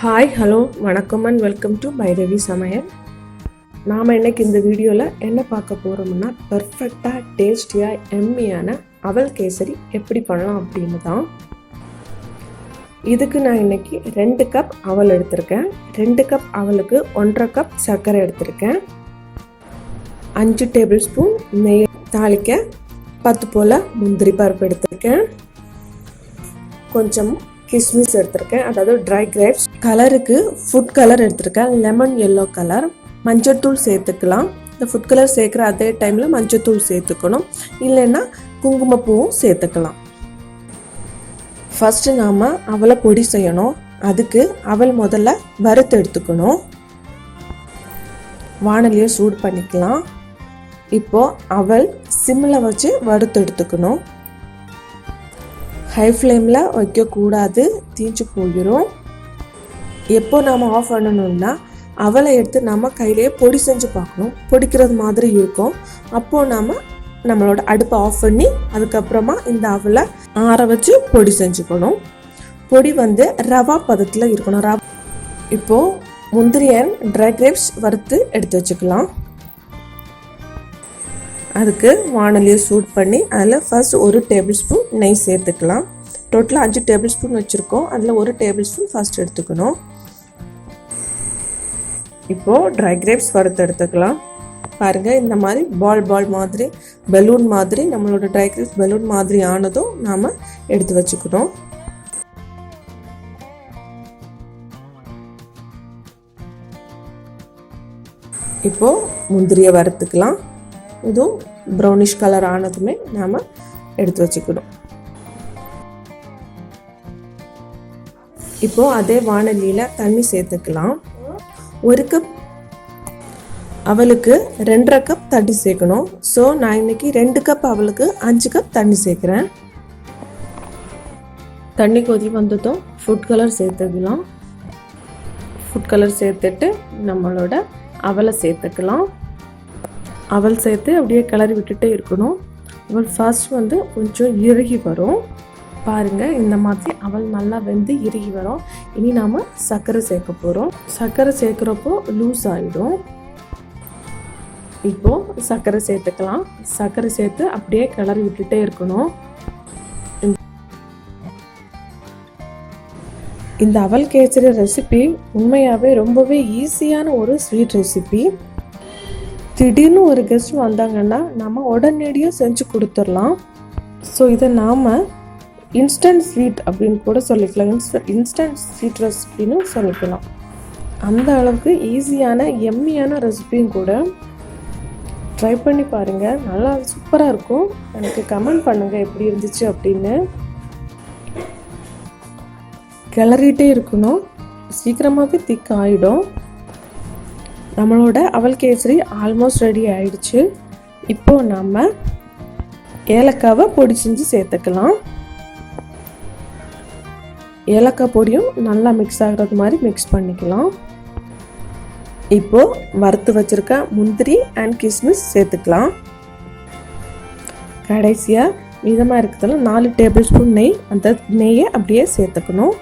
Hi hello வணக்கம் and welcome to Bhairavi சமையல். நாம் இன்னைக்கு இந்த வீடியோவில் என்ன பார்க்க போகிறோம்னா பர்ஃபெக்டாக டேஸ்டியாக எம்மியான அவல் கேசரி எப்படி பண்ணலாம் அப்படின்னு தான். இதுக்கு நான் இன்னைக்கு 2 கப் அவல் எடுத்திருக்கேன். 2 கப் அவலுக்கு 1.5 கப் சர்க்கரை எடுத்திருக்கேன். 5 டேபிள் ஸ்பூன் நெய் தாளிக்க 10 போல் முந்திரி பருப்பு எடுத்திருக்கேன். கொஞ்சம் கிஸ்மிஸ் எடுத்திருக்கேன், அதாவது ட்ரை கிரேப்ஸ். கலருக்கு ஃபுட் கலர் எடுத்திருக்கேன், லெமன் எல்லோ கலர். மஞ்சத்தூள் சேர்த்துக்கலாம். இந்த ஃபுட் கலர் சேர்க்குற அதே டைமில் மஞ்சத்தூள் சேர்த்துக்கணும், இல்லைன்னா குங்குமப்பூவும் சேர்த்துக்கலாம். ஃபஸ்ட்டு நாம் அவலை பொடி செய்யணும். அதுக்கு அவல் முதல்ல வறுத்து எடுத்துக்கணும். வாணலியை சூடு பண்ணிக்கலாம். இப்போது அவல் சிம்மில் வச்சு வறுத்து எடுத்துக்கணும். ஹை ஃப்ளேமில் வைக்கக்கூடாது, தீஞ்சு போயிடும். எப்போ நாம் ஆஃப் பண்ணணும்னா அவலை எடுத்து நம்ம கையிலேயே பொடி செஞ்சு பார்க்கணும். பொடிக்கிறது மாதிரி இருக்கும். அப்போது நம்மளோட அடுப்பை ஆஃப் பண்ணி அதுக்கப்புறமா இந்த அவலை ஆற வச்சு பொடி செஞ்சுக்கணும். பொடி ரவா பதத்தில் இருக்கணும். இப்போது முந்திரி அண்ட் ட்ரை கிரேப்ஸ் வறுத்து எடுத்து வச்சுக்கலாம். அதுக்கு வாணலியை சூட் பண்ணி அதில் ஃபர்ஸ்ட் 1 டேபிள் ஸ்பூன் நெய் சேர்த்துக்கலாம். டோட்டலாக 5 டேபிள் ஸ்பூன் வச்சுருக்கோம். அதில் 1 டேபிள் ஸ்பூன் ஃபர்ஸ்ட் எடுத்துக்கணும். இப்போது ட்ரை கிரேப்ஸ் வறுத்து எடுத்துக்கலாம். பாருங்கள், இந்த மாதிரி பால் மாதிரி பலூன் மாதிரி நம்மளோட ட்ரை கிரேப்ஸ் பலூன் மாதிரி ஆனதும் நாம் எடுத்து வச்சுக்கணும். இப்போது முந்திரியை வறுத்துக்கலாம். இதுவும் ப்ரௌனிஷ் கலர் ஆனதுமே நாம் எடுத்து வச்சுக்கணும். இப்போது அதே வாணலியில் தண்ணி சேர்த்துக்கலாம். 1 கப் அவலுக்கு 2.5 கப் தண்ணி சேர்க்கணும். ஸோ நான் இன்னைக்கு 2 கப் அவலுக்கு 5 கப் தண்ணி சேர்க்குறேன். தண்ணி கொதி வந்ததும் ஃபுட் கலர் சேர்த்துக்கலாம். ஃபுட் கலர் சேர்த்துட்டு நம்மளோட அவலை சேர்த்துக்கலாம். அவல் சேர்த்து அப்படியே கிளறி விட்டுட்டே இருக்கணும். அவல் ஃபர்ஸ்ட் கொஞ்சம் இறுகி வரும். பாருங்கள், இந்த மாதிரி அவல் நல்லா வெந்து இறுகி வரும். இனி நாம் சர்க்கரை சேர்க்க போகிறோம். சர்க்கரை சேர்க்குறப்போ லூஸ் ஆகிடும். இப்போது சர்க்கரை சேர்த்துக்கலாம். சர்க்கரை சேர்த்து அப்படியே கிளறி விட்டுட்டே இருக்கணும். இந்த அவல் கேசரி ரெசிபி உண்மையாகவே ரொம்பவே ஈஸியான ஒரு ஸ்வீட் ரெசிபி. திடீர்னு ஒரு கெஸ்ட் வந்தாங்கன்னா நம்ம உடனடியாக செஞ்சு கொடுத்துடலாம். ஸோ இதை நாம் இன்ஸ்டன்ட் ஸ்வீட் அப்படின்னு கூட சொல்லிக்கலாம். இன்ஸ்டன்ட் ஸ்வீட் ரெசிபின்னு சொல்லிக்கலாம். அந்த அளவுக்கு ஈஸியான எம்மியான ரெசிபியும் கூட. ட்ரை பண்ணி பாருங்கள், நல்லா சூப்பராக இருக்கும். எனக்கு கமெண்ட் பண்ணுங்கள் எப்படி இருந்துச்சு அப்படின்னு. கிளறிட்டே இருக்கணும், சீக்கிரமாகவே திக் ஆகிடும். நம்மளோட அவல் கேசரி ஆல்மோஸ்ட் ரெடி ஆயிடுச்சு. இப்போது நம்ம ஏலக்காவை பொடி செஞ்சு சேர்த்துக்கலாம். ஏலக்காய் பொடியும் நல்லா மிக்ஸ் ஆகிறது மாதிரி மிக்ஸ் பண்ணிக்கலாம். இப்போது வறுத்து வச்சுருக்க முந்திரி அண்ட் கிஸ்மிஸ் சேர்த்துக்கலாம். கடைசியாக மீதமாக இருக்கிறதுல 4 டேபிள் ஸ்பூன் நெய், அந்த நெய்யை அப்படியே சேர்த்துக்கணும்.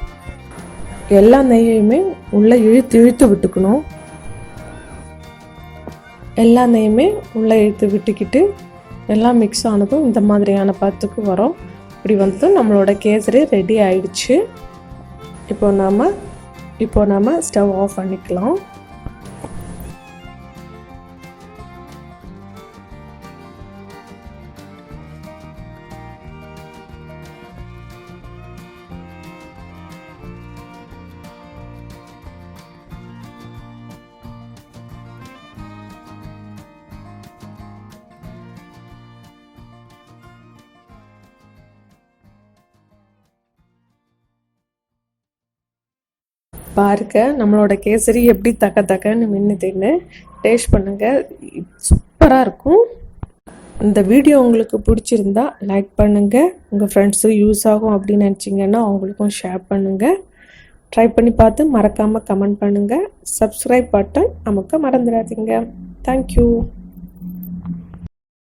எல்லா நெய்யுமே உள்ளே இழுத்து விட்டுக்கணும். எல்லா நெய்யுமே உள்ளே எடுத்து விட்டுக்கிட்டு எல்லாம் மிக்ஸ் ஆனதும் இந்த மாதிரியான பத்துக்கு வரும். இப்படி வந்ததும் நம்மளோட கேசரி ரெடி ஆயிடுச்சு. இப்போ நாம் ஸ்டவ் ஆஃப் பண்ணிக்கலாம். பாருங்க, நம்மளோட கேசரி எப்படி தக்கன்னு மின்னுதுன்னு. டேஸ்ட் பண்ணுங்கள், சூப்பராக இருக்கும். இந்த வீடியோ உங்களுக்கு பிடிச்சிருந்தா லைக் பண்ணுங்கள். உங்கள் ஃப்ரெண்ட்ஸுக்கு யூஸ் ஆகும் அப்படின்னு நினச்சிங்கன்னா அவங்களுக்கும் ஷேர் பண்ணுங்கள். ட்ரை பண்ணி பார்த்து மறக்காமல் கமெண்ட் பண்ணுங்கள். சப்ஸ்கிரைப் பட்டன் நமக்கு மறந்துடாதீங்க. தேங்க்யூ.